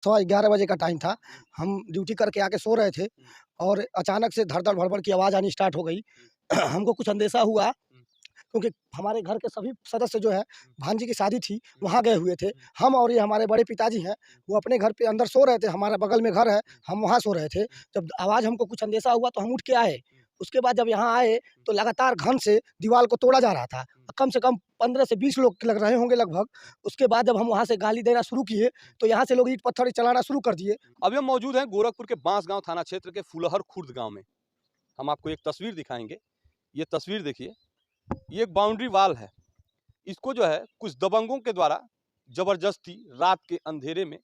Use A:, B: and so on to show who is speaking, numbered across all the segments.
A: 11:15 बजे का टाइम था। हम ड्यूटी करके आके सो रहे थे और अचानक से धड़-धड़ भड़-भड़ की आवाज़ आनी स्टार्ट हो गई। हमको कुछ अंदेशा हुआ क्योंकि हमारे घर के सभी सदस्य जो है भांजी की शादी थी, वहाँ गए हुए थे। हम और ये हमारे बड़े पिताजी हैं, वो अपने घर पे अंदर सो रहे थे, हमारा बगल में घर है, हम वहाँ सो रहे थे। जब आवाज़ हमको कुछ अंदेशा हुआ तो हम उठ के आए। उसके बाद जब यहाँ आए तो लगातार घन से दीवार को तोड़ा जा रहा था। कम से कम 15 से 20 लोग लग रहे होंगे लगभग। उसके बाद जब हम वहाँ से गाली देना शुरू किए, तो यहाँ से लोग ईंट पत्थर चलाना शुरू कर दिए।
B: अभी हम मौजूद हैं गोरखपुर के बांसगांव थाना क्षेत्र के फुलहर खुर्द गांव में। हम आपको एक तस्वीर दिखाएंगे। ये तस्वीर देखिए, ये एक बाउंड्री वाल है। इसको जो है कुछ दबंगों के द्वारा जबरदस्ती रात के अंधेरे में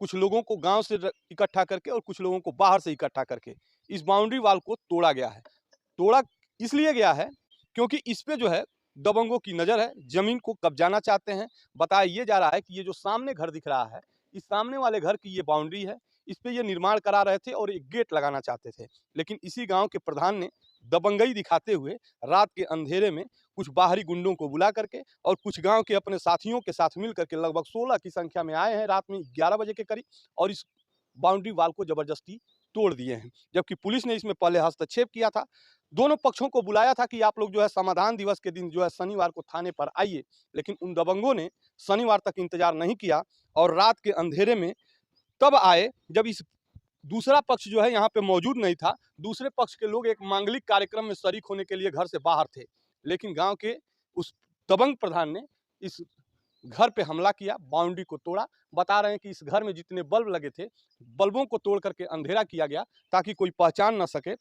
B: कुछ लोगों को गांव से इकट्ठा करके और कुछ लोगों को बाहर से इकट्ठा करके इस बाउंड्री वाल को तोड़ा गया है। तोड़ा इसलिए गया है क्योंकि इस पे जो है दबंगों की नज़र है, जमीन को कब्जाना चाहते हैं। बताया ये जा रहा है कि ये जो सामने घर दिख रहा है, इस सामने वाले घर की ये बाउंड्री है, इस पे ये निर्माण करा रहे थे और एक गेट लगाना चाहते थे। लेकिन इसी गांव के प्रधान ने दबंगई दिखाते हुए रात के अंधेरे में कुछ बाहरी गुंडों को बुला करके और कुछ गांव के अपने साथियों के साथ मिल करके लगभग 16 की संख्या में आए हैं रात में 11 बजे के करीब और इस बाउंड्री वाल को जबरदस्ती तोड़ दिए हैं। जबकि पुलिस ने इसमें पहले हस्तक्षेप किया था। दोनों पक्षों को बुलाया था कि आप लोग जो है समाधान दिवस के दिन जो है शनिवार को थाने पर आइए, लेकिन उन दबंगों ने शनिवार तक इंतजार नहीं किया और रात के अंधेरे में तब आए जब इस दूसरा पक्ष जो है यहाँ पे मौजूद नहीं था। दूसरे पक्ष के लोग एक मांगलिक कार्यक्रम में शरीक होने के लिए घर से बाहर थे, लेकिन गांव के उस दबंग प्रधान ने इस घर पे हमला किया, बाउंड्री को तोड़ा। बता रहे हैं कि इस घर में जितने बल्ब लगे थे, बल्बों को तोड़ करके अंधेरा किया गया ताकि कोई पहचान न सके।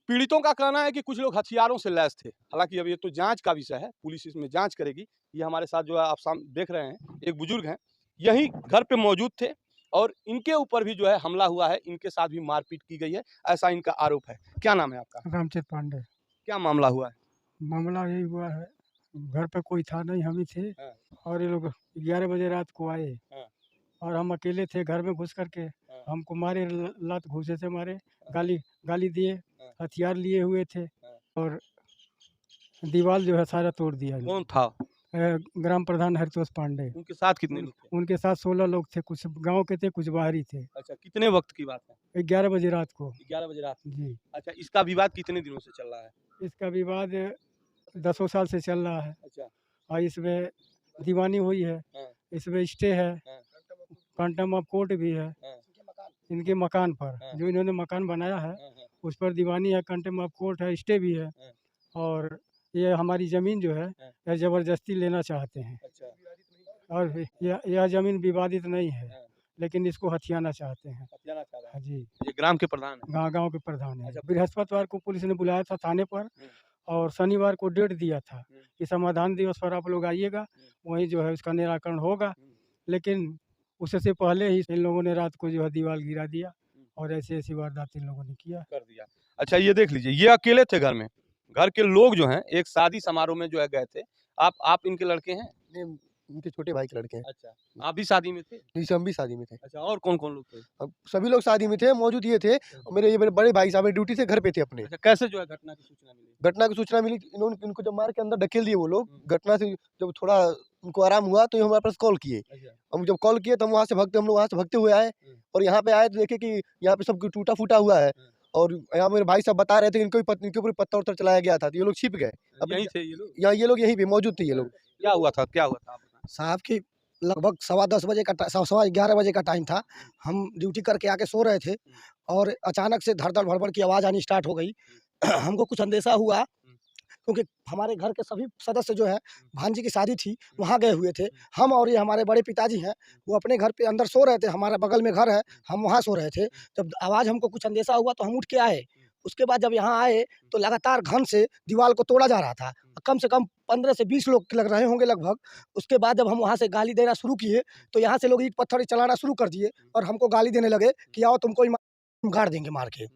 B: पीड़ितों का कहना है कि कुछ लोग हथियारों से लैस थे। हालांकि अब ये तो जांच का विषय है, पुलिस इसमें जांच करेगी। ये हमारे साथ जो है आप सामने देख रहे हैं, एक बुजुर्ग हैं, यही घर पे मौजूद थे और इनके ऊपर भी जो है हमला हुआ है, इनके साथ भी मारपीट की गई है, ऐसा इनका आरोप है। क्या नाम है आपका?
C: रामचंद्र पांडे।
B: क्या मामला हुआ है?
C: मामला यही हुआ है, घर पे कोई था नहीं, हम ही थे।
B: हाँ।
C: और ये लोग 11 बजे रात को आए।
B: हाँ।
C: और हम अकेले थे घर में घुस करके।
B: हाँ।
C: हमको मारे, लात घूंसे से मारे, गाली गाली दिए,
B: हाँ।
C: हथियार लिए हुए थे।
B: हाँ।
C: और दीवार जो है सारा तोड़ दिया।
B: कौन था?
C: ग्राम प्रधान हरितोष पांडे।
B: उनके साथ कितने लोग थे?
C: उनके साथ 16 लोग थे, कुछ गांव के थे, कुछ बाहरी थे।
B: अच्छा, कितने वक्त की बात है?
C: 11 बजे रात को।
B: 11 बजे रात।
C: जी।
B: अच्छा, इसका विवाद कितने दिनों से चल रहा है?
C: इसका विवाद 10 साल से चल रहा है।
B: अच्छा।
C: और इसमें दीवानी हुई है।
B: हाँ।
C: इसमें स्टे है।
B: हाँ।
C: कंटम ऑफ कोर्ट भी है।
B: हाँ।
C: इनके मकान पर।
B: हाँ।
C: जो इन्होंने मकान बनाया है,
B: हाँ। हाँ।
C: उस पर दीवानी है, कंटम ऑफ कोर्ट है, स्टे भी है।
B: हाँ।
C: और ये हमारी ज़मीन जो है,
B: हाँ।
C: यह ज़बरदस्ती लेना चाहते हैं।
B: अच्छा।
C: और यह ज़मीन विवादित नहीं है,
B: हाँ।
C: लेकिन इसको हथियाना चाहते हैं।
B: हथियाना चाह रहा है।
C: हाँ जी।
B: ये ग्राम के प्रधान है?
C: गाँव के प्रधान है।
B: अच्छा।
C: बृहस्पतिवार को पुलिस ने बुलाया था थाने पर और शनिवार को डेट दिया था कि समाधान दिवस पर आप लोग आइएगा, वहीं जो है उसका निराकरण होगा। लेकिन उससे पहले ही इन लोगों ने रात को जो है दीवार गिरा दिया और ऐसी वारदात इन लोगों ने किया
B: कर दिया। अच्छा, ये देख लीजिए, ये अकेले थे घर में। घर के लोग जो हैं एक शादी समारोह में जो है गए थे। आप इनके लड़के हैं?
A: नहीं, उनके छोटे भाई के लड़के हैं।
B: अच्छा, आप भी शादी में थे?
A: जी, हम भी शादी में थे।
B: अच्छा, और कौन-कौन लोग थे?
A: अब सभी लोग शादी में थे, मौजूद ये थे। और मेरे ये बड़े भाई साहब ड्यूटी से घर पे थे अपने।
B: अच्छा, कैसे जो है घटना की सूचना मिली?
A: घटना की सूचना मिली, इनको जब मार के अंदर ढकेल दिए वो लोग। घटना से जब थोड़ा उनको आराम हुआ तो ये हमारे पास कॉल किए।
B: अच्छा।
A: हम जब कॉल किए तो हम लोग वहाँ से भागते हुए आए और यहाँ पे आए तो देखे कि यहाँ पे सब टूटा-फूटा हुआ है। और यहाँ मेरे भाई साहब बता रहे थे इनके ऊपर पत्थर-वत्थर चलाया गया था, तो ये लोग छिप गए। अब
B: यहीं थे ये लोग?
A: ये लोग यहीं पे मौजूद थे ये लोग।
B: क्या हुआ था? क्या हुआ था आप बताएं?
A: साहब की लगभग 10:15 बजे का 11:15 बजे का टाइम था। हम ड्यूटी करके आके सो रहे थे और अचानक से धड़-धड़ भड़-भड़ की आवाज़ आनी स्टार्ट हो गई। हमको कुछ अंदेशा हुआ क्योंकि हमारे घर के सभी सदस्य जो है भांजी की शादी थी, वहाँ गए हुए थे। हम और ये हमारे बड़े पिताजी हैं, वो अपने घर पे अंदर सो रहे थे, हमारा बगल में घर है, हम वहाँ सो रहे थे। जब आवाज़ हमको कुछ अंदेशा हुआ तो हम उठ के आए। उसके बाद जब यहाँ आए तो लगातार घन से दीवार को तोड़ा जा रहा था। कम से कम 15 से 20 लोग लग रहे होंगे लगभग। उसके बाद जब हम वहाँ से गाली देना शुरू किए, तो यहाँ से लोग ईंट पत्थर चलाना शुरू कर दिए और हमको गाली देने लगे कि आओ तुमको ही गाड़ देंगे मार के।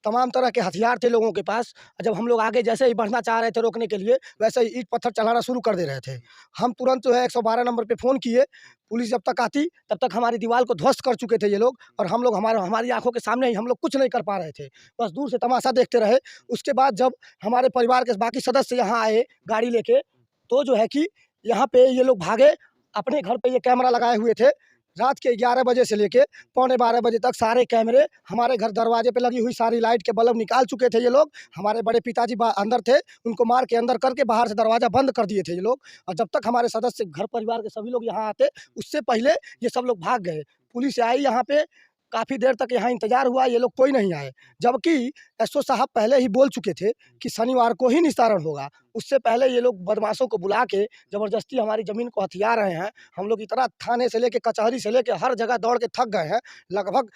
A: तमाम तरह के हथियार थे लोगों के पास। जब हम लोग आगे जैसे ही बढ़ना चाह रहे थे रोकने के लिए, वैसे ही ईंट पत्थर चलाना शुरू कर दे रहे थे। हम तुरंत जो है 112 नंबर पे फ़ोन किए। पुलिस जब तक आती तब तक हमारी दीवार को ध्वस्त कर चुके थे ये लोग और हम लोग हमारी आँखों के सामने ही हम लोग कुछ नहीं कर पा रहे थे। बस दूर से तमाशा देखते रहे। उसके बाद जब हमारे परिवार के बाकी सदस्य यहाँ आए गाड़ी लेके, तो जो है कि यहाँ पे ये लोग भागे। अपने घर पे ये कैमरा लगाए हुए थे रात के 11 बजे से लेके पौने 12 बजे तक सारे कैमरे हमारे घर दरवाजे पे लगी हुई सारी लाइट के बल्ब निकाल चुके थे ये लोग। हमारे बड़े पिताजी अंदर थे, उनको मार के अंदर करके बाहर से दरवाज़ा बंद कर दिए थे ये लोग। और जब तक हमारे सदस्य घर परिवार के सभी लोग यहाँ आते, उससे पहले ये सब लोग भाग गए। पुलिस आई यहाँ पे, काफ़ी देर तक यहाँ इंतज़ार हुआ, ये लोग कोई नहीं आए। जबकि एसओ साहब पहले ही बोल चुके थे कि शनिवार को ही निस्तारण होगा। उससे पहले ये लोग बदमाशों को बुला के ज़बरदस्ती हमारी ज़मीन को हथिया रहे हैं। हम लोग इतना थाने से लेके कचहरी से लेके हर जगह दौड़ के थक गए हैं। लगभग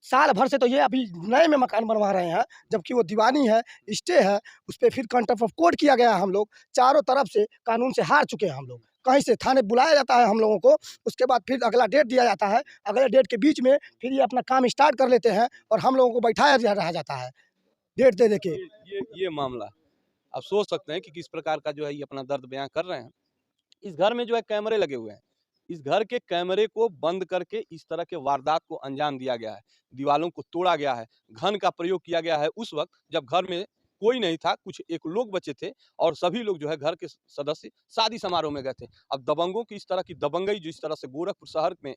A: साल भर से तो ये अभी नए में मकान बनवा रहे हैं, जबकि वो दीवानी है, स्टे है, उस पे फिर कंटेम्प्ट ऑफ कोर्ट किया गया है। हम लोग चारों तरफ से कानून से हार चुके हैं। हम लोग कहीं से थाने बुलाया जाता है हम लोगों को, उसके बाद फिर अगला डेट दिया जाता है। अगले डेट के बीच में फिर ये अपना काम स्टार्ट कर लेते हैं और हम लोगों को बैठाया रह जाता है डेट दे के।
B: ये मामला आप सोच सकते हैं कि किस प्रकार का जो है ये अपना दर्द बयां कर रहे हैं। इस घर में जो है कैमरे लगे हुए हैं, इस घर के कैमरे को बंद करके इस तरह के वारदात को अंजाम दिया गया है। दीवालों को तोड़ा गया है, घन का प्रयोग किया गया है उस वक्त जब घर में कोई नहीं था, कुछ एक लोग बचे थे और सभी लोग जो है घर के सदस्य शादी समारोह में गए थे। अब दबंगों की इस तरह की दबंगई जो इस तरह से गोरखपुर शहर में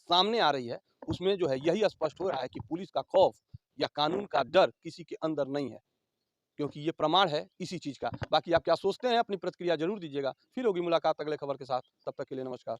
B: सामने आ रही है, उसमें जो है यही स्पष्ट हो रहा है कि पुलिस का खौफ या कानून का डर किसी के अंदर नहीं है, क्योंकि ये प्रमाण है इसी चीज़ का। बाकी आप क्या सोचते हैं, अपनी प्रतिक्रिया जरूर दीजिएगा। फिर होगी मुलाकात अगले खबर के साथ, तब तक के लिए नमस्कार।